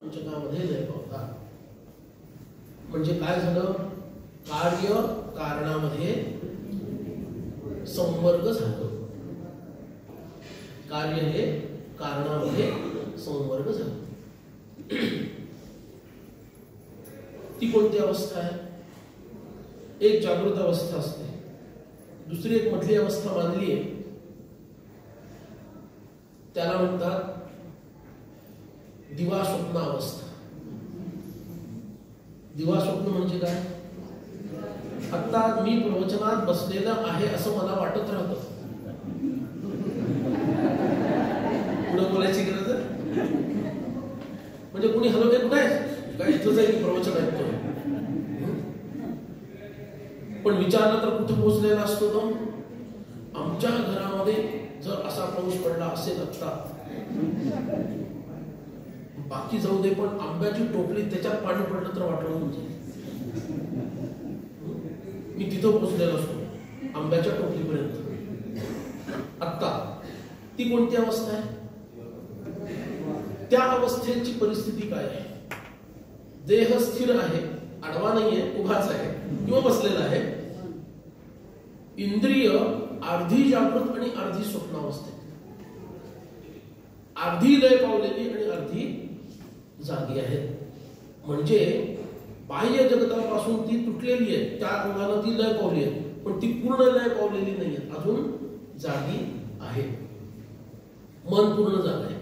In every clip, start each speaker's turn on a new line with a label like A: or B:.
A: पंचकामध्ये लय पावतात. म्हणजे काय झालं? कार्य कारणामध्ये संवर्ग झालं. कार्य हे कारणामध्ये संवर्ग झालं. ती कोणती अवस्था आहे? एक जागृत अवस्था असते, दुसरी एक मधली अवस्था मानली आहे, त्याला म्हणतात दिवा स्वप्न अवस्था. दिवा स्वप्न म्हणजे काय? आता मी प्रवचनात बसलेलं आहे असं मला वाटत राहतं. पुढे बोलायची गरज आहे म्हणजे कोणी हलवले कुठे आहे काय इथं जाईल प्रवचन ऐकतो, पण विचारलं तर कुठे पोहोचलेला असतो तो? आमच्या घरामध्ये जर असा पाऊस पडला असेल आता, बाकी जाऊ दे, पण आंब्याची टोपली त्याच्यात पाणी पडलं तर वाटलं म्हणजे मी तिथं पोहोचलेलो असतो आंब्याच्या टोपलीपर्यंत. आता ती कोणती अवस्था आहे? त्या अवस्थेची परिस्थिती काय आहे? देह स्थिर आहे, आडवा नाहीये, उभाच आहे किंवा बसलेला आहे. इंद्रिय अर्धी जागृत आणि अर्धी स्वप्न अवस्थेत, अर्धी लय पावलेली आणि अर्धी जागी आहेत. म्हणजे बाह्य जगतापासून ती तुटलेली आहे, त्या अंगाला ती लय पावली आहे, पण ती पूर्ण लय पावलेली नाही आहे, अजून जागी आहे. मन पूर्ण झालं आहे.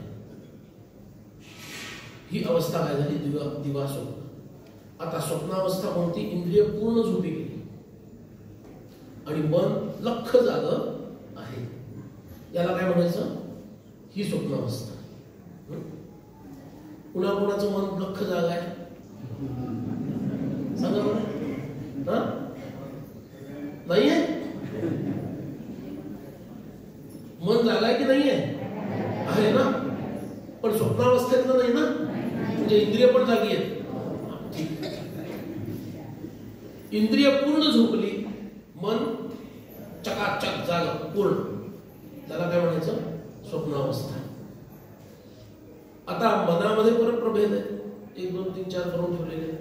A: ही अवस्था काय झाली? दिवा स्वप्न. आता स्वप्नावस्था कोणती? इंद्रिय पूर्ण झोपी गेली आणि मन लख जाग आहे. याला काय म्हणायचं? ही स्वप्नावस्था. पुन्हा कोणाचं मन लख जाग आहे? सांगा बरं. नाहीये? मन जागाय की नाहीये? आहे ना, पण स्वप्नावस्थेतलं नाही ना, म्हणजे इंद्रिय पण जागी आहेत. इंद्रिय पूर्ण झोपली, मन चकाचक जाग पूर्ण, त्याला काय म्हणायचं? स्वप्नावस्था. आता मनामध्ये परत प्रभेद आहे, 1 2 3 4 करून ठेवलेले.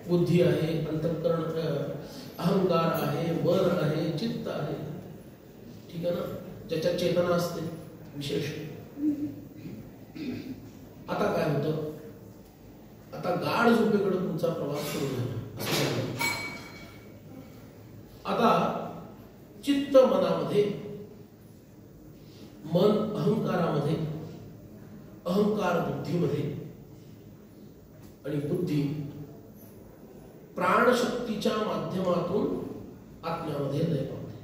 A: बुद्धी आहे, अंतःकरण, अहंकार आहे, मन आहे, चित्त आहे, ठीक आहे ना, ज्याच्यात चेतना असते विशेष. आता काय होतं? आता गाढ झोपेकडे तुमचा प्रवास सुरू झाला. आता चित्त मनामध्ये, मन अहंकारामध्ये, अहंकार बुद्धीमध्ये आणि बुद्धी प्राणशक्तीच्या माध्यमातून आत्म्यामध्ये लय पावते.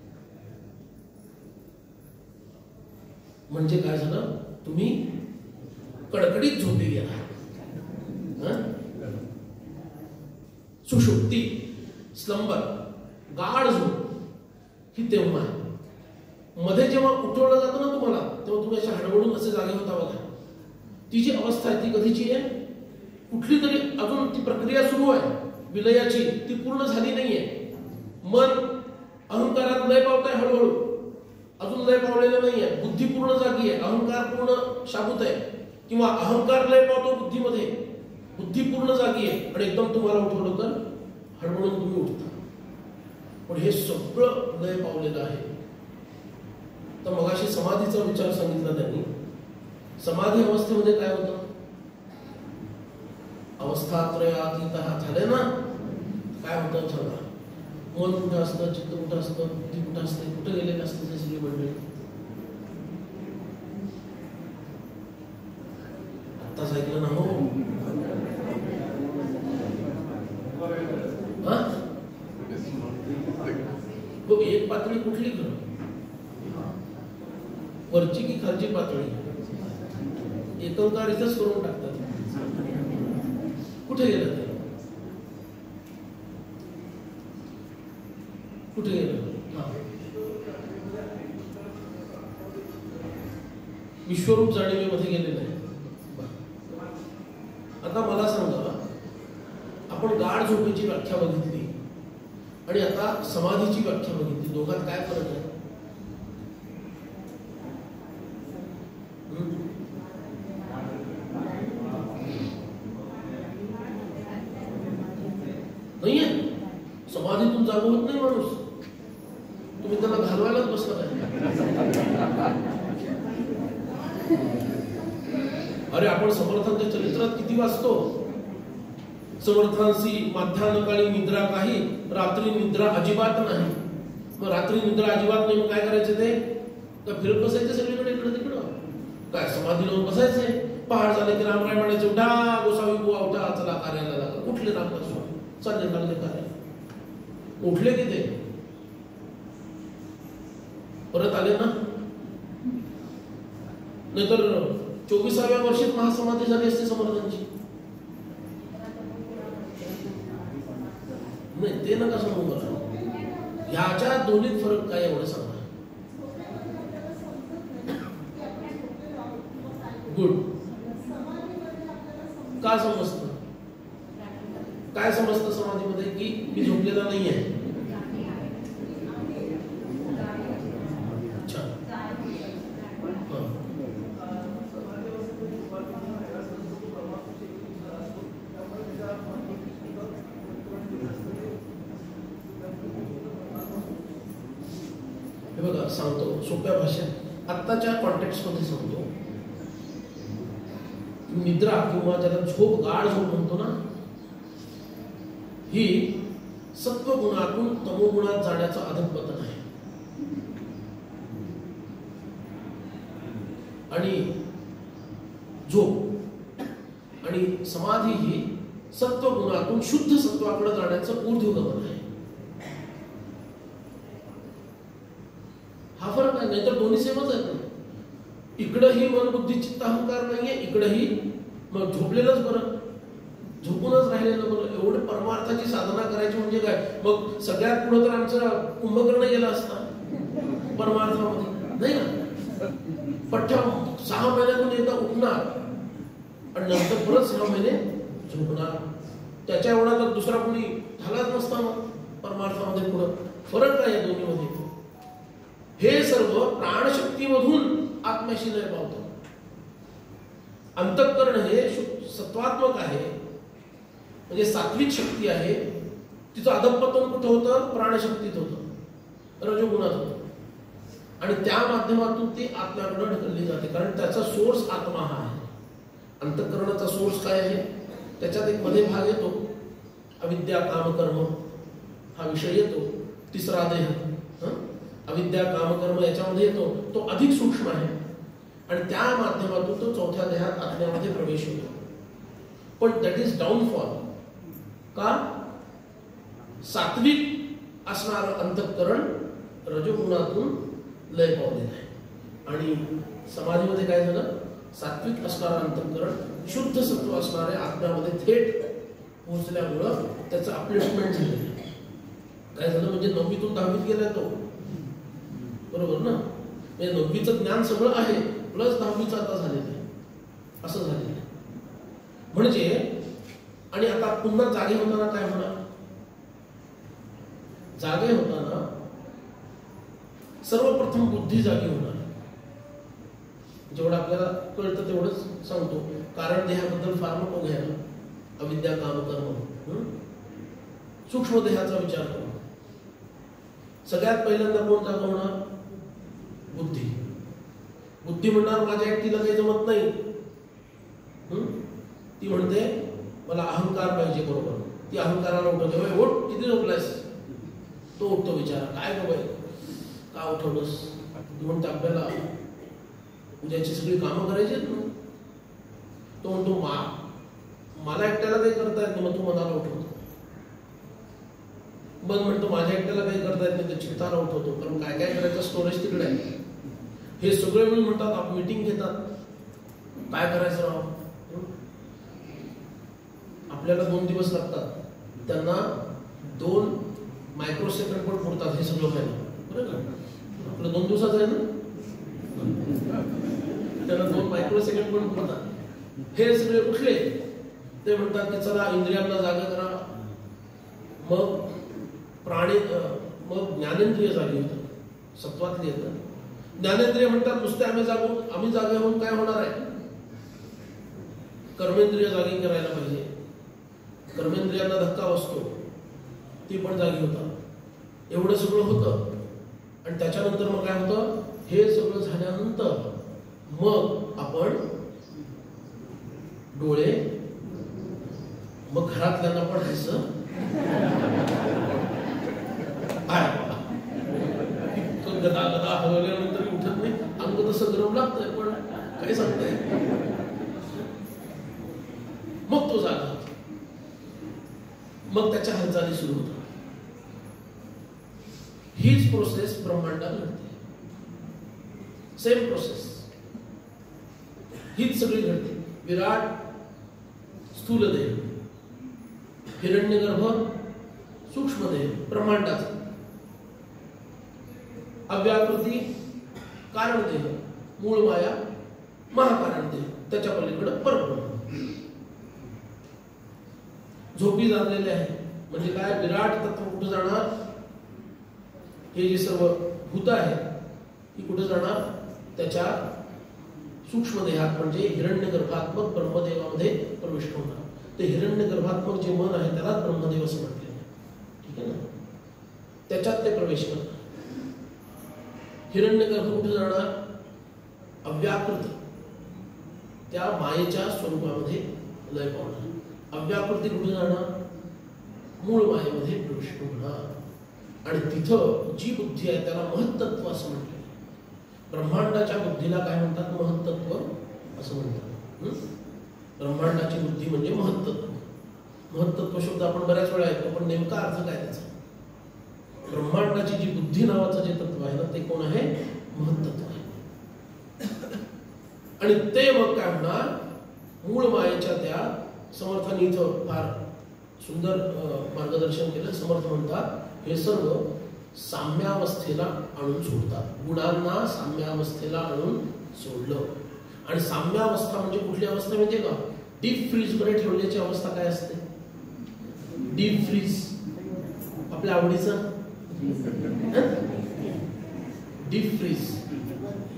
A: म्हणजे काय झालं? तुम्ही कडकडीत झोपी गेला. सुषुप्ती, स्लंबर, गाढ झोप ही तेव्हा आहे. मध्ये जेव्हा उठवलं जातं ना तुम्हाला, तेव्हा तुम्ही अशा हडवडून असे जागे होता बघा. ती जी अवस्था आहे ती कधीची आहे? कुठली तरी अजून ती प्रक्रिया सुरू आहे विलयाची, ती पूर्ण झाली नाहीये. मन अहंकारात लय पावतंय हळूहळू, अजून लय पावलेलं नाहीये. बुद्धी पूर्ण जागी आहे, अहंकार पूर्ण शाबूत आहे, किंवा अहंकार लय पावतो बुद्धीमध्ये, बुद्धी पूर्ण जागी आहे, आणि एकदम तुम्हाला उठवलं तर हळूहळू तुम्ही उठता. पण हे सगळं लय पावलेलं आहे. तर मगाशी समाधीचा विचार सांगितला त्यांनी. समाधी अवस्थेमध्ये काय होतं? अवस्थात्रयातीतः झाले ना, काय होतं सांगा? मन कुठं असतं, चित्त कुठं असतं, बुद्धी कुठं असते, कुठं गेलेलं असतं ते सगळी मंडळी? आत्ताच ऐकलं ना हो? एक पातळी कुठली खरं? वरची की खालची पातळी? एकंकार इथंच करून टाकतात. कुठे गेलं ते? कुठे गेलं? विश्वरूप जाणीवेमध्ये गेलेलं आहे. आता मला सांगा, आपण गाढ झोपेची व्याख्या बघितली आणि आता समाधीची व्याख्या बघितली, दोघात काय फरक आहे? नाहीये. समाधीतून जागा होत नाही माणूस. तुम्ही त्याला घालवायलाच बसला काय? अरे आपण समर्थांच्या चरित्रात किती वाचतो. समर्थांशी माध्यान्हकाळी निद्रा काही, रात्री निद्रा अजिबात नाही. मग रात्री निद्रा अजिबात नाही, मग काय करायचं ते? तर फिरत बसायचं सगळीकडे, इकडं तिकडं. काय समाधी लावून बसायचंय. पहाड झाले की रामराय म्हणायचे, उठा गोसावी बुवा उठा, चला कार्याला लागा. उठले रामदास स्वामी, चालले लागले कार्य. उठले की ते परत आले ना. नाहीतर 24व्या वर्षीत महासमाधी झाली असते समर्थांची. नाही ते नका सांगू मला. ह्याच्या दोन्हीत फरक काय एवढं सांगा. गुड. का समजतं? काय समजतं समाधीमध्ये? की मी झोपलेला नाही आहे. हे बघा सांगतो सोप्या भाषेत, आत्ताच्या कॉन्टेक्स्ट मध्ये सांगतो. निद्रा किंवा ज्याला झोप, गाढ झोप म्हणतो ना, ही सत्वगुणातून तमोगुणात जाण्याचं अधःपतन आहे. आणि झोप आणि समाधी ही सत्वगुणातून शुद्ध सत्वाकडे जाण्याचं ऊर्ध्वगमन आहे. हा फरक आहे. नाहीतर दोन्ही सेमच आहेत ना. इकडंही मन बुद्धी चित्त अहंकार नाहीये, इकडंही. मग झोपलेलंच बरं, झोपूनच राहिलेलं बरं. एवढं परमार्थाची साधना करायची म्हणजे काय? मग सगळ्यात पुढे तर आमचा कुंभकर्ण गेला असता परमार्थामध्ये, नाही ना. पठ्ठा 6 महिन्यातून एकदा उठणार आणि नंतर परत 6 महिने झोपणार. त्याच्या एवढा तर दुसरा कोणी झालाच नसता मग परमार्थामध्ये. पुढं फरक काय या दोन्हीमध्ये? हे सर्व प्राणशक्तीमधून आत्म्याशी लय पावतं. अंतःकरण हे सत्वात्मक आहे, म्हणजे सात्विक शक्ती आहे. तिचं अधःपतन कुठं होतं? प्राणशक्तीत होतं, रजोगुणात होतं. आणि त्या माध्यमातून ती आत्म्याकडे ढकलली जाते, कारण त्याचा सोर्स आत्मा हा आहे. अंतःकरणाचा सोर्स काय आहे? त्याच्यात एक मध्ये भाग येतो, अविद्या काम कर्म हा विषय येतो. तिसरा देह अविद्या कामकर्म याच्यामध्ये येतो. तो अधिक सूक्ष्म आहे आणि त्या माध्यमातून तो चौथ्या देहात आत्म्यामध्ये प्रवेश होतो. पण दॅट इज डाऊनफॉल. का? सात्विक असणारं अंतःकरण रजोगुणातून लय पावलेलं आहे. आणि समाधीमध्ये काय झालं? सात्विक असणारं अंतःकरण शुद्ध सत्व असणाऱ्या आत्म्यामध्ये थेट पोहोचल्यामुळं त्याचं अपलिफ्टमेंट झालेलं आहे. काय झालं म्हणजे 9वीतून 10वीत गेलाय तो, बरोबर ना. म्हणजे 9वीचं ज्ञान सगळं आहे, प्लस 10वीचं आता झालेलं आहे, असं झालेलं आहे. म्हणजे आणि आता पुन्हा जागे होताना काय होणार? जागे होताना सर्वप्रथम बुद्धी जागी होणार. जेवढं आपल्याला कळतं तेवढंच सांगतो. कारण देहाबद्दल फार नको घ्यायला. अविद्या काम कर्म, सूक्ष्म देहाचा विचार करू. सगळ्यात पहिल्यांदा कोण जागा होणार? बुद्धी. बुद्धी म्हणणार माझ्या एकटीला काही जमत नाही. ती म्हणते मला अहंकार पाहिजे, बरोबर. ती अहंकाराला उठवते, ओठ किती झोपलायस? तो उठतो विचार, काय ग बाई का उठवलंस? ती म्हणते आपल्याला उद्याची सगळी कामं करायची आहेत ना. तो म्हणतो मला एकट्याला काही करता येत नाही, मग तू मनाला उठवतो. मग म्हणतो माझ्या एकट्याला काही करता येत नाही, तर चित्ताला उठवतो. कारण काय काय करायचं स्टोरेज तिकडे आहे. हे सगळे मिळून म्हणतात, आपण मीटिंग घेतात, काय करायचं राव. आपल्याला 2 दिवस लागतात, त्यांना 2 मायक्रोसेकंड पण पुरतात हे सगळं व्हायला, बरोबर. आपलं 2 दिवसाचं आहे ना, त्यांना 2 मायक्रोसेकंड पण पुरतात. हे सगळे कुठले? ते म्हणतात की चला इंद्रियांना जागा करा, मग मग ज्ञानेंद्रिय जागे होतात, सत्वातली येतात. ज्ञानेंद्रिय म्हणतात नुसते आम्ही जागे होऊन काय होणार आहे? कर्मेंद्रिय जागी करायला पाहिजे. कर्मेंद्रियांना धक्का बसतो, ते पण जागी होतात. एवढं सगळं होतं आणि त्याच्यानंतर मग काय होतं, हे सगळं झाल्यानंतर मग आपण डोळे, मग घरातल्यांना पण हायचं गदा गदा हलवल्यानंतर उठत नाही, अंग तसं गरम लागतंय पण काय सांगताय. मग तो जागा, मग त्याच्या हालचाली सुरू होतात. हीच प्रोसेस ब्रह्मांडात घडते. सेम प्रोसेस हीच सगळी घडते. विराट स्थूल देह, हिरण्यगर्भ सूक्ष्म देह ब्रह्मांडाचा, अव्याकृती कारण देह, मूळ माया महाकारण देह, त्याच्या पलीकडे परब्रह्म. झोपी जाणलेले आहे म्हणजे काय, विराट तत्व कुठे जाणार, हे जे सर्व भूत आहे ही कुठे जाणार, त्याच्या सूक्ष्म देहात म्हणजे हिरण्यगर्भात्मक ब्रह्मदेवामध्ये प्रविष्ट होणार. ते हिरण्यगर्भात्मक जे मन आहे त्याला ब्रह्मदेव असं म्हटलेलं आहे. ठीक आहे ना, त्याच्यात ते प्रवेश करतात. हिरण्यगर्भ कुठे जाणार, अव्याकृत त्या मायेच्या स्वरूपामध्ये लय पावणार. अव्याकृती कुठे जाणार, मूळ मायेमध्ये प्रविष्ट होणार. आणि तिथं जी बुद्धी आहे त्याला महत्तत्व असं म्हटलं. ब्रह्मांडाच्या बुद्धीला काय म्हणतात, महत्तत्व असं म्हणतात. ब्रह्मांडाची बुद्धी म्हणजे महत्तत्व. महत्तत्व शब्द आपण बऱ्याच वेळा ऐकतो, पण नेमका अर्थ काय त्याचा. ब्रह्मांडाची जी बुद्धी नावाचं जे तत्व आहे ना, ते कोण आहे, महत्तत्व आहे. आणि ते मग काय म्हणणार, मूळ मायेच्या त्या समर्थांनी इथं फार सुंदर मार्गदर्शन केलं. समर्थ म्हणतात हे सर्व साम्यावस्थेला आणून सोडतात. गुणांना साम्यावस्थेला आणून सोडलं. आणि साम्यावस्था म्हणजे कुठली अवस्था माहिती का, डीप फ्रीज मध्ये ठेवण्याची अवस्था काय असते, डीप फ्रीज आपल्या आवडीचं डीप फ्रीज,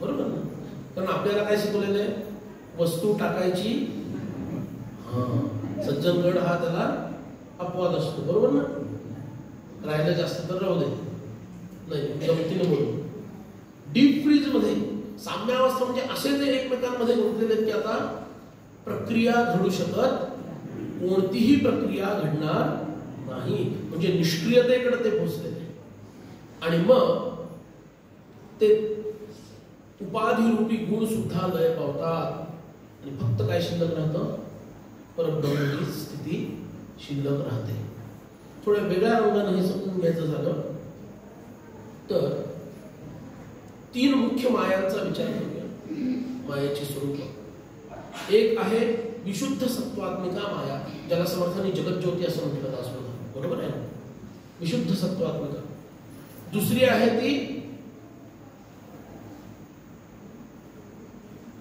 A: बरोबर ना. कारण आपल्याला काय शिकवलेलं आहे, वस्तू टाकायची, सज्जनगड हा त्याला अपवाद असतो, बरोबर ना. राहिलं जास्त तर राहू दे, नाही गमतीने बोलू. डीप फ्रीज मध्ये साम्यावस्था म्हणजे असे ते एकमेकांमध्ये गुंतलेले आहेत की आता प्रक्रिया घडू शकत, कोणतीही प्रक्रिया घडणार नाही. म्हणजे निष्क्रियतेकडे ते पोहोचलेले. आणि मग ते उपाधिरूपी गुण सुद्धा लय पावतात. आणि फक्त काय शिल्लक राहतं, परब्रह्माची स्थिती शिल्लक राहते. थोड्या वेगळ्या रंगाने हे समजून घ्यायचं झालं तर 3 मुख्य मायांचा विचार करूया. मायाची स्वरूप एक आहे विशुद्ध सत्वात्मिका माया, ज्याला समर्थांनी जगज्योती असं म्हटलं दासबोधा, बरोबर आहे, विशुद्ध सत्वात्मिका. दुसरी आहे ती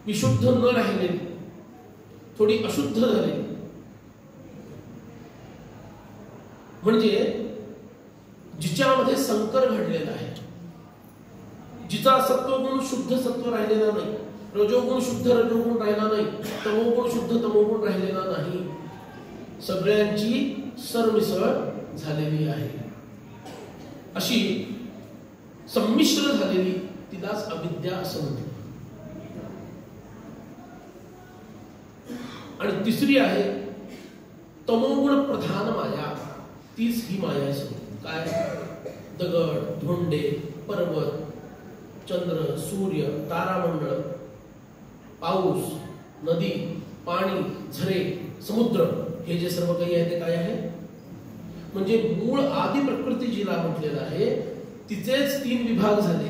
A: विशुद्ध न राहिलेली, थोडी अशुद्ध झालेली, म्हणजे जिच्यामध्ये संकर घडलेला आहे, जिचा सत्वगुण शुद्ध सत्व राहिलेला नाही, रजोगुण शुद्ध रजोगुण राहिला नाही, तमोगुण शुद्ध तमोगुण राहिलेला नाही, सगळ्यांची सरमिसळ झालेली आहे. अशी संमिश्र झालेली तिलाच अविद्या असं म्हणतात. आणि तिसरी आहे तमोगुण प्रधान माया, तीच ही माया आहे. काय, दगड, धोंडे, पर्वत, चंद्र, सूर्य, तारामंडळ, पाऊस, नदी, पाणी, झरे, समुद्र, हे जे सर्व काही आहे ते काय आहे, म्हणजे मूळ आदि प्रकृती जिला म्हटलेलं आहे तिचेच 3 विभाग झाले.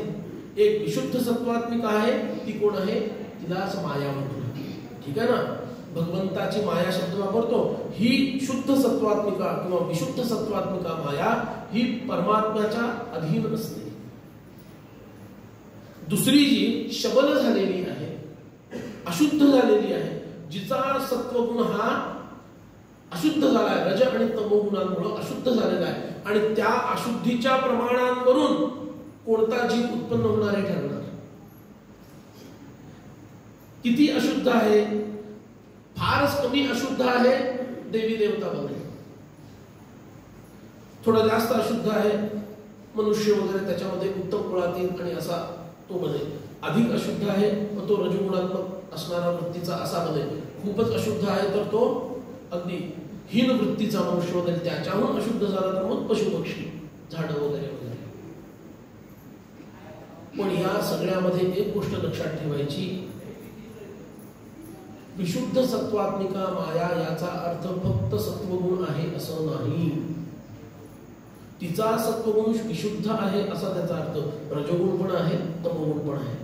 A: एक विशुद्ध सत्वात्मिका आहे, ती कोण आहे, तिलाच माया म्हणतो. ठीक आहे ना. भगवंताची माया शब्द वापरतो, ही शुद्ध सत्वात्मिका किंवा विशुद्ध सत्वात्मिका माया ही परमात्म्याच्या अधीन असते. दुसरी जी शबल झालेली आहे, अशुद्ध झालेली आहे, जिचा सत्वगुण हा अशुद्ध झाला आहे, रज आणि तमोगुणांमुळे अशुद्ध झालेला आहे, आणि त्या अशुद्धीच्या प्रमाणांवरून कोणता जीव उत्पन्न होणार आहे ठरणार. किती अशुद्ध आहे, फारच कमी अशुद्ध आहे देवी देवता बने, थोडा जास्त अशुद्ध आहे, मनुष्य वगैरे त्याच्यामध्ये उत्तम कुळातील आणि असा तो बनेल. अधिक अशुद्ध आहे तर तो रजोगुणात्मक असणारा वृत्तीचा असा बनेल. खूपच अशुद्ध आहे तर तो अगदी हीन वृत्तीचा मनुष्य बनेल. त्याच्याहून अशुद्ध झाला तर मग पशु पक्षी, झाडं वगैरे वगैरे. पण या सगळ्यामध्ये एक गोष्ट लक्षात ठेवायची, विशुद्ध सत्वात्मिका माया याचा अर्थ फक्त सत्वगुण आहे असं नाही. तिचा सत्वगुण विशुद्ध आहे असा त्याचा अर्थ. रजोगुण पण आहे, तमोगुण पण आहे.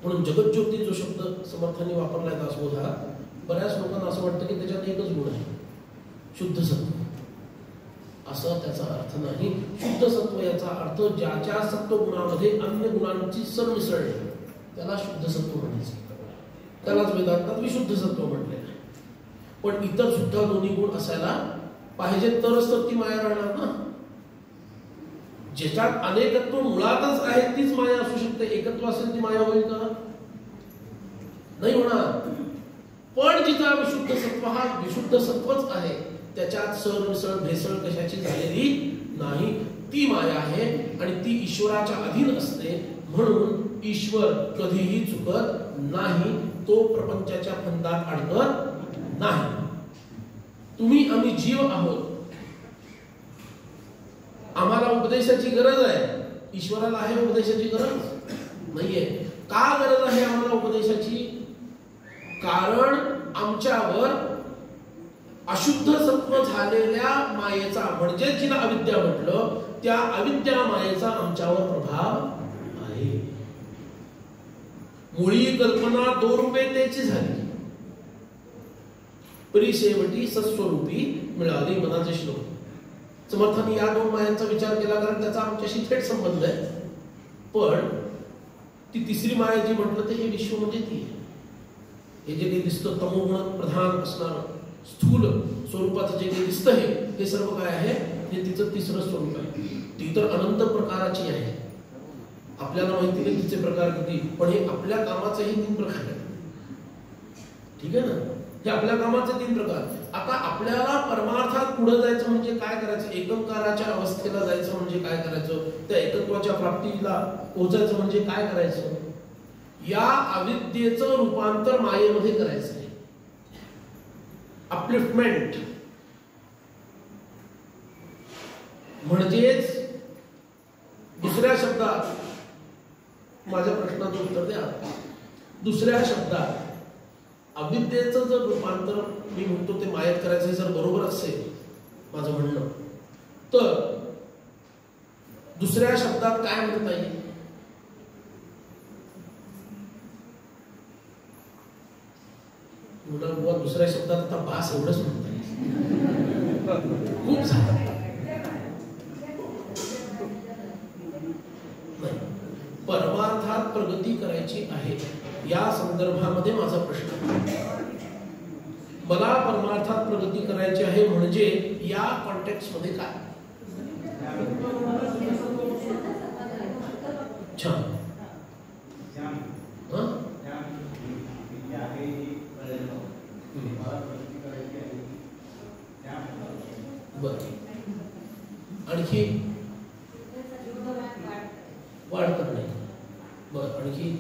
A: म्हणून जगज्योती जो शब्द समर्थांनी वापरलाय दासबोधा, बऱ्याच लोकांना असं वाटतं की त्याच्यात एकच गुण आहे, शुद्ध सत्व. असं त्याचा अर्थ नाही. शुद्ध सत्व याचा अर्थ ज्याच्या सत्वगुणामध्ये अन्य गुणांची सरमिसळ आहे त्याला शुद्ध सत्व म्हणायचं. त्यालाच वेदांतात विशुद्ध सत्व म्हटले आहे. पण इतर सुद्धा दोन्ही गुण असायला पाहिजे, तरच तर ती माया राहणार ना. ज्याच्यात अनेकत्व मुळातच आहे तीच माया असू शकते. एकत्व असेल ती माया होईल का? नाही होणार. पण जिचा विशुद्ध सत्व हा विशुद्ध सत्वच आहे, त्याच्यात सरमिसळ भेसळ कशाची झालेली नाही, ती माया आहे. आणि ती ईश्वराच्या अधीन असते. म्हणून ईश्वर कधीही चुकत नाही, तो प्रपंचाच्या फंदात अडकत नाही. तुम्ही आम्ही जीव आहोत, आम्हाला उपदेशाची गरज आहे. ईश्वराला आहे उपदेशाची गरज नाहीये. का गरज आहे आम्हाला उपदेशाची? कारण आमच्यावर अशुद्ध सत्व झालेल्या मायेचा, म्हणजे जिला अविद्या म्हटलं, त्या अविद्या मायेचा आमच्यावर प्रभाव आहे. मुळी कल्पना दोरूपेतेची झाली, परिसेवटी सस्वरूपी मिळाली मनाचे श्लोक. समर्थांनी या दोन मायांचा विचार केला कारण त्याचा आमच्याशी थेट संबंध आहे. पण ती तिसरी माया जी म्हटलं ते हे विश्व म्हणजे ती आहे. हे जे काही दिसतं तमोगुण प्रधान असणार स्थूल स्वरूपाचं जे काही दिसतं हे सर्व काय आहे, हे तिचं तिसरं स्वरूप आहे. ती तर अनंत प्रकाराची आहे. आपल्याला माहिती नाही तिचे प्रकार किती, पण हे आपल्या कामाचे हे 3 प्रकार आहेत. ठीक आहे ना, हे आपल्या कामाचे 3 प्रकार. आता आपल्याला परमार्थात पुढे जायचं म्हणजे काय करायचं? एकंकाराच्या अवस्थेला जायचं म्हणजे काय करायचं? त्या एकत्वाच्या प्राप्तीला पोहोचायचं म्हणजे काय करायचं? या अविद्येचं रूपांतर मायेमध्ये करायचं आहे. अपलिफ्टमेंट म्हणजेच, दुसऱ्या शब्दात, माझ्या प्रश्नाचं उत्तर द्या. दुसऱ्या शब्दात अविद्येचं जर रूपांतर मी म्हणतो ते मायेत करायचं जर बरोबर असेल माझं म्हणणं, तर दुसऱ्या शब्दात काय म्हणता येईल? बुवा दुसऱ्या शब्दात आता बास एवढंच म्हणता येईल, खूप झालं. परमार्थात प्रगती करायची आहे या संदर्भामध्ये माझा प्रश्न. मला परमार्थात प्रगती करायची आहे म्हणजे या कॉन्टेक्स्ट मध्ये काय? छान. बर, आणखी वाढत नाही. बर, आणखी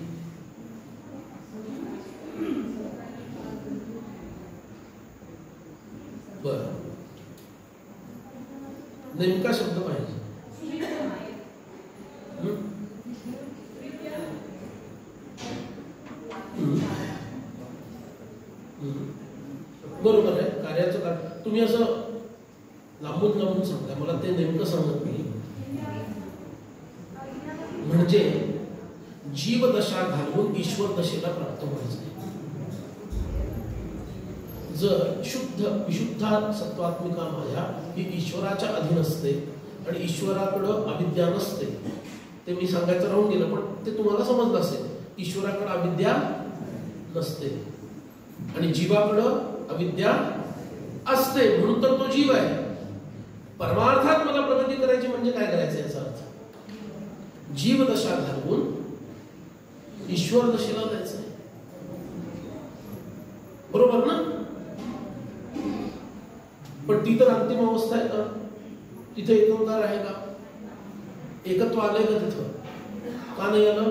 A: बर, नेमका शब्द पाहिजे. बरोबर आहे. कार्याचं काय तुम्ही असं लांबून लांबून सांगताय, मला ते नेमकं सांगत नाही. म्हणजे जीवदशा घालवून ईश्वर दशेला प्राप्त व्हायचं. जर शुद्ध विशुद्ध सत्वात्मिका माया ही ईश्वराच्या अधीन असते आणि ईश्वराकडं अविद्या नसते, ते मी सांगायचं राहून गेलं पण ते तुम्हाला समजलं असेल. ईश्वराकडं अविद्या नसते आणि जीवाकडं अविद्या असते, म्हणून तर तो जीव आहे. परमार्थात मला प्रगती करायची म्हणजे काय करायचं याचा अर्थ? जीवदशा घालवून ईश्वर दशेला जायचं आहे. बरोबर ना? पण ती तर अंतिम अवस्था आहे का? तिथे एकोंकार आहे का? एकत्व आलंय का तिथं? का नाही आलं?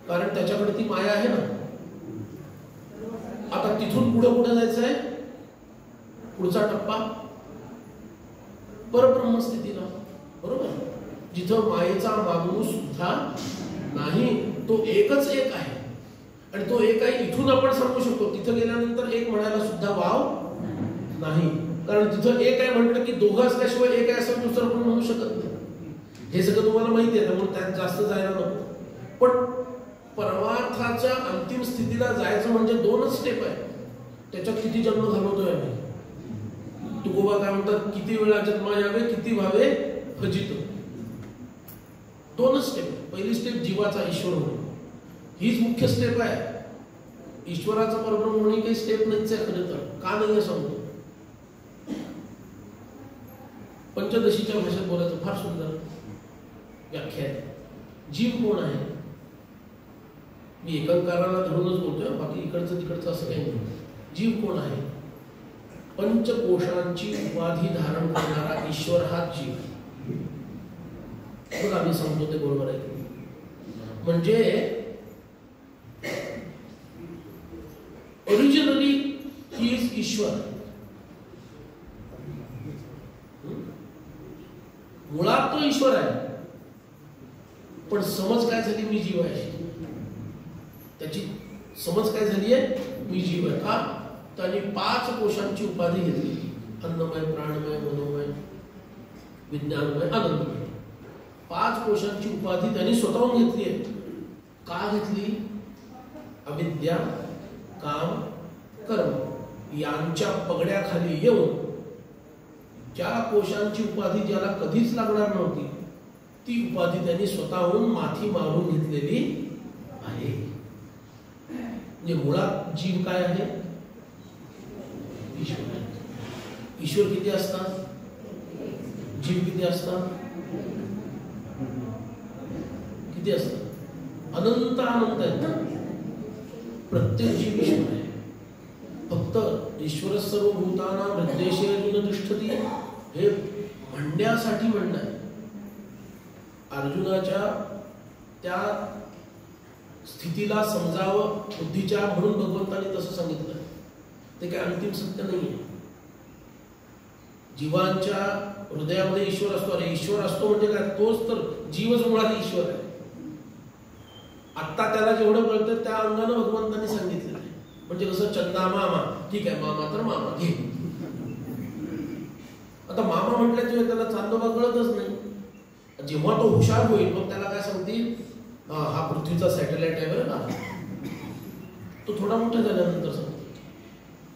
A: कारण त्याच्याकडे ती माया आहे ना. आता तिथून पुढे जायचं आहे. पुढचा टप्पा परब्रह्मस्थितीला, बरोबर? जिथं मायेचा माणूस सुद्धा नाही, तो एकच एक आहे. आणि तो एक आहे इथून आपण सांगू शकतो, तिथं गेल्यानंतर एक म्हणायला सुद्धा वाव नाही. कारण तिथं एक आहे म्हटलं की दोघं असल्याशिवाय एक आहे असं दुसरं पण म्हणू शकत नाही. हे सगळं तुम्हाला माहिती आहे, त्यामुळे त्यात जास्त जायला नको. पण परमार्थाच्या अंतिम स्थितीला जायचं म्हणजे 2च स्टेप आहे. त्याच्यात किती जन्म घालवतोय आम्ही? तुकोबा काय म्हणतात, किती वेळा जन्मा यावे किती व्हावे फजित. 2च स्टेप. पहिली स्टेप जीवाचा ईश्वर होणे, हीच मुख्य स्टेप आहे. ईश्वराचा परब्रह्म होणे काही स्टेप नाहीच आहे खरं तर. का नाही सांगतो. पंचदशीच्या भाषेत बोलायचं फार सुंदर व्याख्या आहे. जीव कोण आहे? मी एकांकाराला धरूनच बोलतोय, बाकी इकडचं तिकडचं असं काही नाही. जीव कोण आहे? पंचकोशांची उपाधी धारण करणारा ईश्वर हा जीव. बघा आम्ही सांगतो ते बरोबर आहे. म्हणजे ओरिजिनली ही इज ईश्वर. मुळात तो ईश्वर आहे, पण समज काय झाली, मी जीव आहे. त्याची समज काय झाली आहे, मी जीव आहे. का? त्यांनी 5 कोशांची उपाधी घेतली. अन्नमय, प्राणमय, मनोमय, विज्ञानमय, आनंदमय. 5 कोशांची उपाधी त्यांनी स्वतःहून घेतली आहे. का घेतली? अविद्या, काम, कर्म यांच्या पगड्याखाली येऊन ज्या कोशांची उपाधी ज्याला कधीच लागणार नव्हती, ती उपाधी त्यांनी स्वतःहून माथी मारून घेतलेली आहे. म्हणजे मुळात जीव काय आहे? ईश्वर. ईश्वर किती असतात? जीव किती असतात? किती असतात? अनंत अनंत आहेत ना. प्रत्येक जीव ईश्वर आहे. फक्त ईश्वर सर्वभूतानां हृद्देशे अर्जुन तिष्ठति हे म्हणण्यासाठी म्हणणं आहे. अर्जुनाच्या त्या स्थितीला समजावं बुद्धीच्या म्हणून भगवंतांनी तसं सांगितलं. ते काय अंतिम सत्य नाही आहे. जीवांच्या हृदयामध्ये ईश्वर असतो. अरे ईश्वर असतो म्हणजे काय? तोच तर जीवच मुळात ईश्वर आहे. आत्ता त्याला जेवढं कळतं त्या अंगानं भगवंतांनी सांगितलेलं आहे. म्हणजे कसं, चंदा मामा, ठीक आहे, मामा तर मामा घे. आता मामा म्हटल्याशिवाय त्याला चांदोबा कळतच नाही. जेव्हा तो हुशार होईल मग त्याला काय सांगतील, हा पृथ्वीचा सॅटेलाइट आहे बरं का. तो थोडा मोठा झाल्यानंतर सांगतो.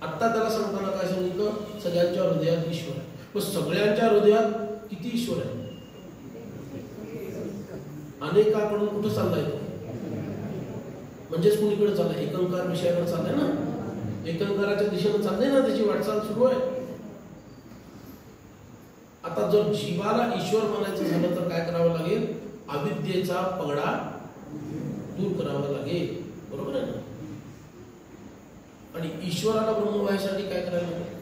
A: आत्ता त्याला सांगताना काय सांगितलं, सगळ्यांच्या हृदयात ईश्वर आहे. मग सगळ्यांच्या हृदयात किती ईश्वर आहे? अनेकाकडून कुठं चाललाय तो? म्हणजेच कुणीकडे चाललाय? एकंकार विषयाकडे चाललाय ना. एकंकाराच्या दिशेने चाललंय ना, त्याची वाटचाल सुरू आहे. आता जर जीवाला ईश्वर म्हणायचं झालं तर काय करावं लागेल? अविद्येचा पगडा दूर करावा लागेल. बरोबर आहे ना. आणि ईश्वराला ब्रह्म व्हायसाठी काय करायला लागेल?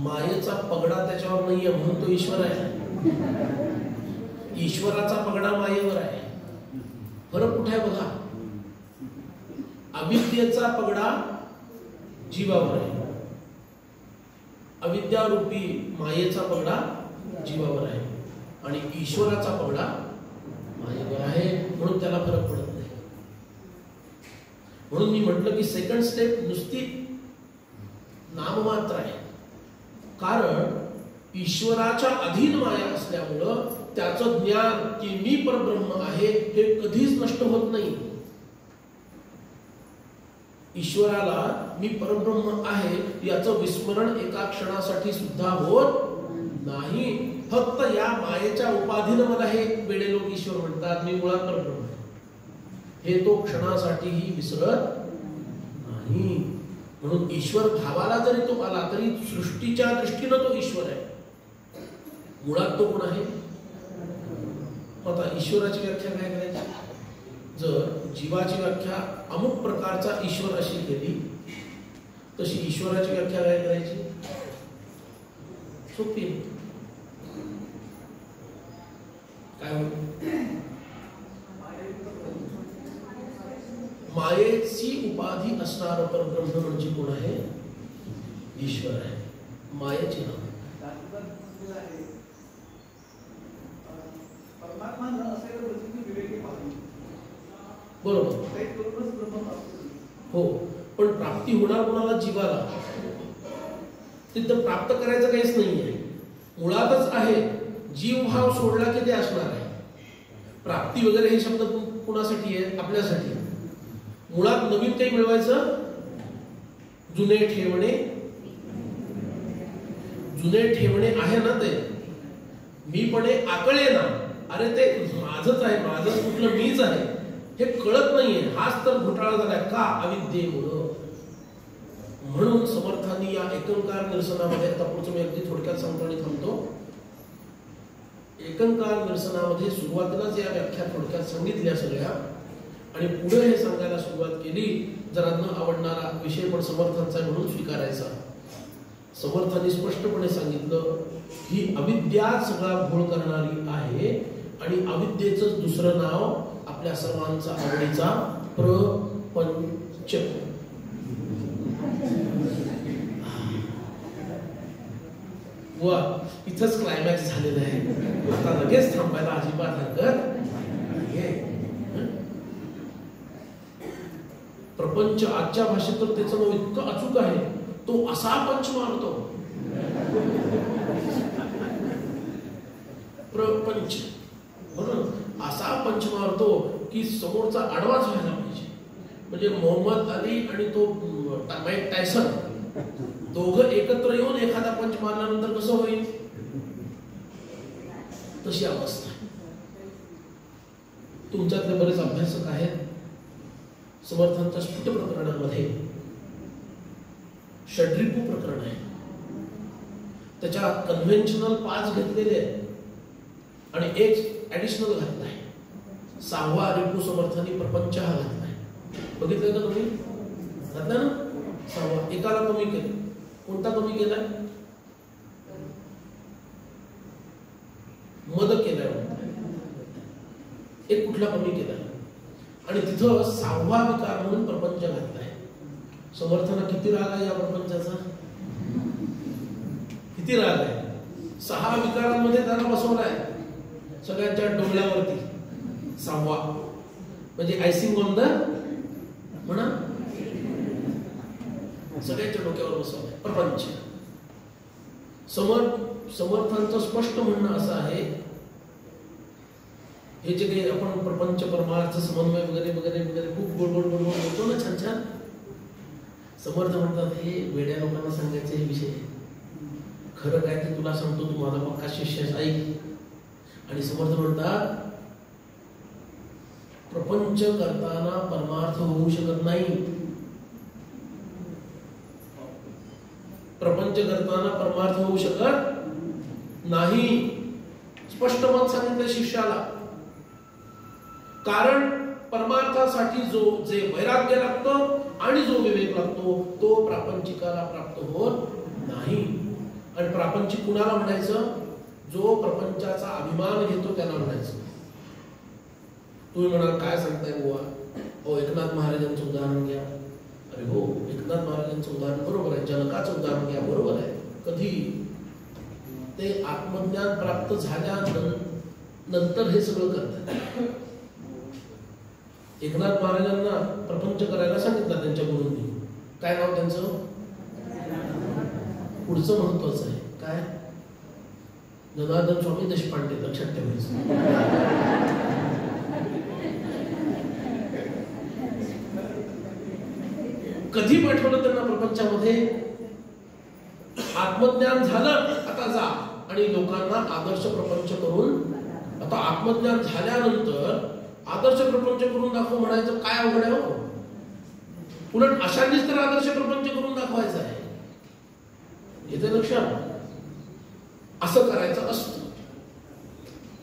A: मायेचा पगडा त्याच्यावर नाहीये म्हणून तो ईश्वर आहे. ईश्वराचा पगडा मायेवर आहे. फरक कुठे आहे बघा. अविद्येचा पगडा जीवावर आहे. अविद्यारूपी मायेचा पगडा जीवावर आहे आणि ईश्वराचा पगडा मायेवर आहे. म्हणून त्याला फरक पडत नाही. म्हणून मी म्हटलं की सेकंड स्टेप नुसती नाममात्र आहे. कारण ईश्वराच्या अधीन माया असल्यामुळं त्याचं ज्ञान की मी परब्रह्म आहे हे कधीच नष्ट होत नाही. ईश्वराला मी परब्रह्म आहे याचं विस्मरण एका क्षणासाठी सुद्धा होत नाही. फक्त या मायेच्या उपाधीनं मला हे वेडे लोक ईश्वर म्हणतात, मी मुळात परब्रह्म आहे, हे तो क्षणासाठीही विसरत नाही. म्हणून ईश्वर भावाला जरी तो आला तरी सृष्टीच्या दृष्टीनं तो ईश्वर आहे. मुळात तो कोण आहे? आता ईश्वराची व्याख्या काय करायची? जर जीवाची व्याख्या अमुक प्रकारचा ईश्वर अशी केली तर तशी ईश्वराची व्याख्या काय करायची? सोपी. काय मायेची उपाधी असणारं परब्रह्म म्हणजे कोण आहे? ईश्वर आहे. मायेची नाव बरोबर हो, पण प्राप्ती होणार कोणाला? जीवाला. तिथं प्राप्त करायचं काहीच नाहीये, मुळातच आहे. जीव भाव सोडला की ते असणार आहे. प्राप्ती वगैरे हे शब्द कुणासाठी आहे? आपल्यासाठी. मुळात नवीन काही मिळवायचं, जुने ठेवणे. जुने ठेवणे आहे ना ते. मी पणे आकळे ना, अरे ते माझंच आहे, माझंच कुठलं मीच आहे हे कळत नाहीये. हाच तर घोटाळा झालाय. का? अविद्येमुळं. म्हणून समर्थांनी या एकंकार निरसनामध्ये, आता पुढचं मी अगदी थोडक्यात सांगतो आणि थांबतो. एकंकार निरसनामध्ये सुरुवातीलाच या व्याख्या थोडक्यात सांगितल्या सगळ्या, आणि पुढे हे सांगायला सुरुवात केली. जरा न आवडणारा विषय पण समर्थांचा म्हणून स्वीकारायचा. समर्थांनी स्पष्टपणे सांगितलं ही अविद्या सगळा घोळ करणारी आहे, आणि अविद्येचं दुसरं नाव आपल्या सर्वांचा आवडीचा प्रपंच. वा, इथंच क्लायमॅक्स झालेलं आहे. आता लगेच थांबायला अजिबात हरकत नाहीये. प्रपंच आजच्या भाषेत तर त्याचं नाव इतकं अचूक आहे, तो असा पंच मारतो. प्रपंच म्हणून असा पंच मारतो की समोरचा आडवाच व्हायला पाहिजे. म्हणजे मोहम्मद अली आणि तो माईक टायसन दोघं एकत्र येऊन एखादा पंच मारल्यानंतर कसं होईल, तशी अवस्था. तुमच्यातले बरेच अभ्यासक आहेत. समर्थांच्या स्फुट प्रकरणामध्ये षड्रिपू प्रकरण आहे. त्याच्यात कन्व्हेन्शनल 5 घेतलेले आहेत आणि एक ऍडिशनल घातलाय. 6वा रिपू समर्थांनी प्रपंच हा घातलाय. बघितलंय का तुम्ही? घातला ना 6वा. एकाला कमी केलं. कोणता कमी केलाय? मद केलाय. एक कुठला कमी केलाय, आणि तिथं 6वा विकार म्हणून प्रपंच घातलाय. समर्थांना किती राग आहे या प्रपंचाचा? किती राग आहे? 6 विकारांमध्ये त्याला बसवलाय सगळ्यांच्या डोळ्यावरती. 6वा म्हणजे आयसिंग ऑन द म्हणा, सगळ्यांच्या डोक्यावर बसवलाय प्रपंच. समर्थांचं स्पष्ट म्हणणं असं आहे, हे जे काही आपण प्रपंच परमार्थ समन्वय वगैरे वगैरे वगैरे खूप गोड गोड गोड गोड बोलतो ना, छान छान. समर्थ म्हणतात हे वेड्या लोकांना सांगायचे हे विषय, खरं काय ते तुला सांगतो, तू माझा पक्का शिष्य ऐक. आणि समर्थ म्हणतात प्रपंच करताना परमार्थ होऊ शकत नाही. प्रपंच करताना परमार्थ होऊ शकत नाही. स्पष्ट मत सांगितलं शिष्याला. कारण परमार्थासाठी जे वैराग्य लागतं आणि जो विवेक लागतो तो प्रापंचिकाला प्राप्त होत नाही. आणि प्रापंचिक कुणाला म्हणायचं? जो प्रपंचाचा अभिमान घेतो त्याला म्हणायचं. तुम्ही म्हणाल काय सांगताय बुवा? हो, एकनाथ महाराजांचं उदाहरण घ्या. अरे हो, एकनाथ महाराजांचं उदाहरण बरोबर आहे. जनकाचं उदाहरण घ्या, बरोबर आहे. कधी ते आत्मज्ञान प्राप्त झाल्यानंतर हे सगळं करतात. एकनाथ महाराजांना प्रपंच करायला सांगितलं त्यांच्या गुरूंनी. काय नाव त्यांचं? पुढचं महत्वाचं आहे काय? जनार्दन स्वामी देशपांडे. लक्षात ठेवायचं. कधी पाठवलं त्यांना प्रपंचामध्ये? आत्मज्ञान झालं, आता जा आणि लोकांना आदर्श प्रपंच करून. आता आत्मज्ञान झाल्यानंतर आदर्श प्रपंच करून दाखव म्हणायचं काय अवघड आहे हो? उलट अशांनीच तर आदर्श प्रपंच करून दाखवायचं आहे. येते लक्षात? असं करायचं असतं.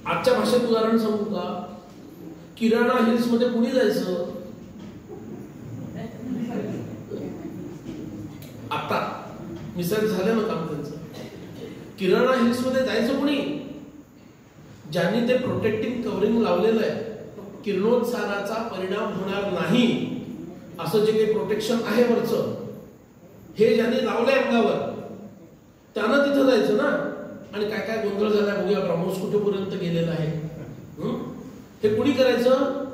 A: आजच्या भाषेत उदाहरण सांगू का? किराणा हिल्स मध्ये कुणी जायचं? आता मिसाईल झालं ना काम त्यांचं. किराणा हिल्स मध्ये जायचं कोणी, ज्यांनी ते प्रोटेक्टिंग कव्हरिंग लावलेलं आहे, किरणोत्साराचा परिणाम होणार नाही असं जे काही प्रोटेक्शन आहे वरचं, हे ज्यांनी लावलंय अंगावर, त्यांना तिथं जायचं ना. आणि काय काय गोंधळ झाला बघूया, ब्रह्मोस कुठेपर्यंत गेलेला आहे. हे कुणी करायचं,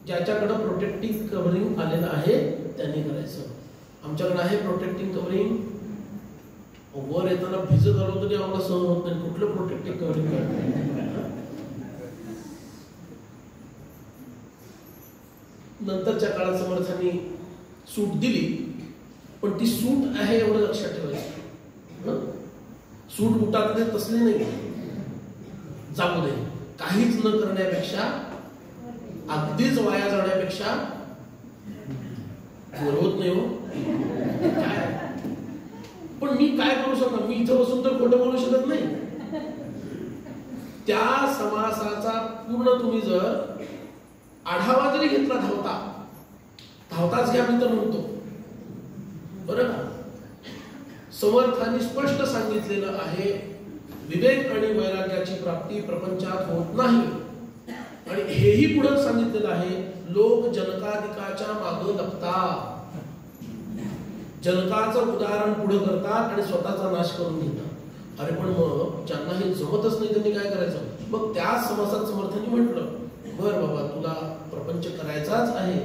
A: ज्याच्याकडं प्रोटेक्टिंग कव्हरिंग आलेलं आहे त्यांनी करायचं. आमच्याकडे आहे प्रोटेक्टिंग कव्हरिंग, वर येताना भिजत आलो तरी आम्हाला सहन होत नाही. कुठलं प्रोटेक्टिंग कव्हरिंग करणार. नंतरच्या काळात समर्थांनी सूट दिली, पण ती सूट आहे एवढं लक्षात ठेवायचं. सूट उठातले तसले नाही, जाऊ दे, काहीच न करण्यापेक्षा, अगदीच वाया जाण्यापेक्षा होत नाही हो काय. पण मी काय करू शकतो, मी इथं बसून तर खोटं बोलू शकत नाही. त्या समासाचा पूर्ण तुम्ही जर आढावा जरी घेतला, धावताच घ्या मी तर म्हणतो, बरं का. समर्थांनी स्पष्ट सांगितलेलं आहे, विवेक आणि वैराग्याची प्राप्ती प्रपंचात होत नाही. आणि हेही पुढे सांगितलेलं आहे, लोक जनकाधिकाच्या मागे लपतात, जनकाचं उदाहरण पुढे करतात आणि स्वतःचा नाश करून घेतात. अरे पण मग ज्यांना हे जमतच नाही त्यांनी काय करायचं. मग त्याच समासात समर्थांनी म्हटलं, बर बाबा तुला प्रपंच करायचाच आहे,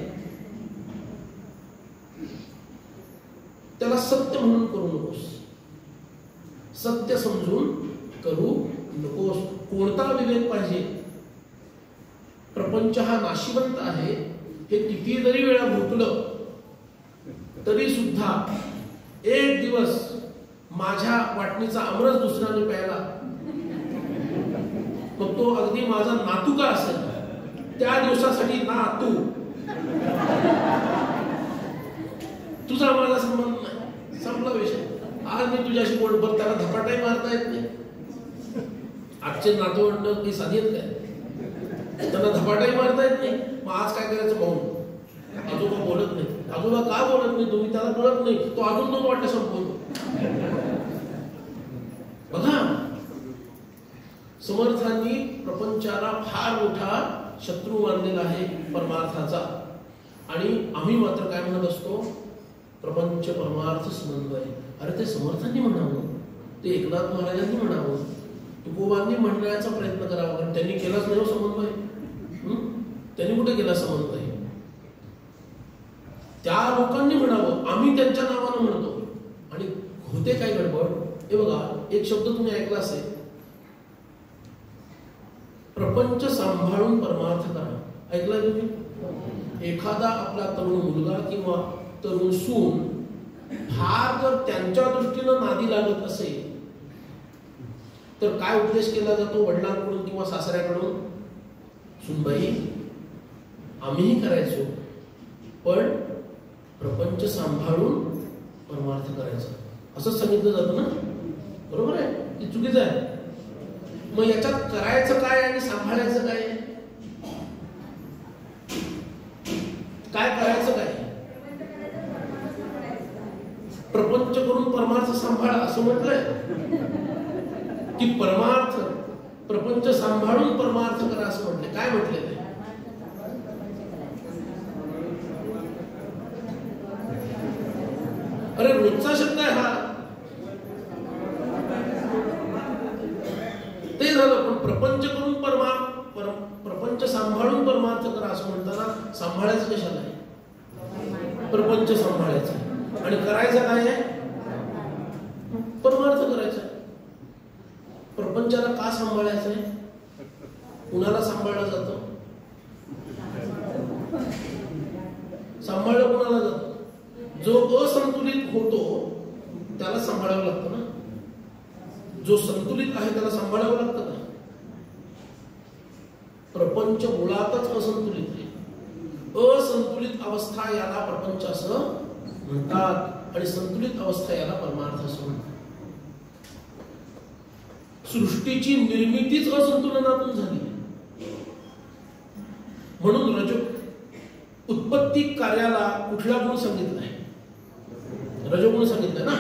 A: त्याला सत्य म्हणून करू नकोस, सत्य समजून करू नकोस. कोणता विवेक पाहिजे. प्रपंच हा नाशिवंत आहे, हे किती जरी वेळा भोगलं तरी सुद्धा एक दिवस माझ्या वाटणीचा अमरस दुसऱ्याने प्यायला, मग तो अगदी माझा नातू का असेल, त्या दिवसासाठी नातू, तुझा माझा संबंध नाही, संपला विषय. आज मी तुझ्याशी बोलतो, त्याला धपाटाही मारता येत नाही. आजचे नातू म्हणणं काही साधी आहेत काय, त्यांना धपाटाही मारता येत नाही. मग आज काय करायचं, भाऊ आजोबा बोलत नाही, आजोबा का बोलत नाही, तुम्ही त्याला बोलत नाही, तो अजून दोन वाटतं संपवतो. बघा, समर्थांनी प्रपंचाला फार मोठा शत्रू मानलेला आहे परमार्थाचा. आणि आम्ही मात्र काय म्हणत असतो, प्रपंच परमार्थ समन्वय. अरे ते समर्थांनी म्हणावं, ते एकनाथ महाराजांनी म्हणावं, तुकोबांनी म्हणण्याचा प्रयत्न करावा, कारण त्यांनी केलाच नाही समन्वय. त्यांनी कुठे केला समन्वय, त्या लोकांनी म्हणावं, आम्ही त्यांच्या नावानं म्हणतो. आणि होते काय गडबड. हे बघा, एक शब्द तुम्ही ऐकला असेल, प्रपंच सांभाळून परमार्थ करा. ऐकलाय तुम्ही. एखादा आपला तरुण मुलगा किंवा तरुण सून फार जर त्यांच्या दृष्टीनं नादी लागत असेल तर काय उपदेश केला जातो वडिलांकडून किंवा सासऱ्याकडून, सुनबाई आम्हीही करायचो, पण प्रपंच सांभाळून परमार्थ करायचा, असं सांगितलं जातं ना. बरोबर आहे की चुकीचं आहे. मग याच्यात करायचं काय आणि सांभाळायचं काय, काय करायचं काय. प्रपंच करून परमार्थ सांभाळा असं म्हटलंय की परमार्थ प्रपंच सांभाळून परमार्थ करा असं म्हटलंय. काय म्हटलंय ते, अरे रोजचा शब्द आहे हा, ते झालं. पण प्रपंच करून प्रपंच सांभाळून परमार्थ करा असं म्हणताना सांभाळायचं कशाला आहे, प्रपंच सांभाळायचं आणि करायचं काय आहे, परमार्थ करायचा. प्रपंचाला का सांभाळायचं आहे, कुणाला सांभाळलं जातं, सांभाळलं कुणाला जातं, जो असंतुलित होतो त्याला सांभाळावं लागतं ना. जो संतुलित आहे त्याला सांभाळावं लागतं ना. प्रपंच मुळातच असंतुलित आहे. असंतुलित अवस्था याला प्रपंच असं म्हणतात आणि संतुलित अवस्था याला परमार्थ असं म्हणतात. सृष्टीची निर्मितीच असंतुलनातून झाली, म्हणून उत्पत्ती कार्याला कुठला गुण सांगितला आहे, रजोगुण सांगितलं ना,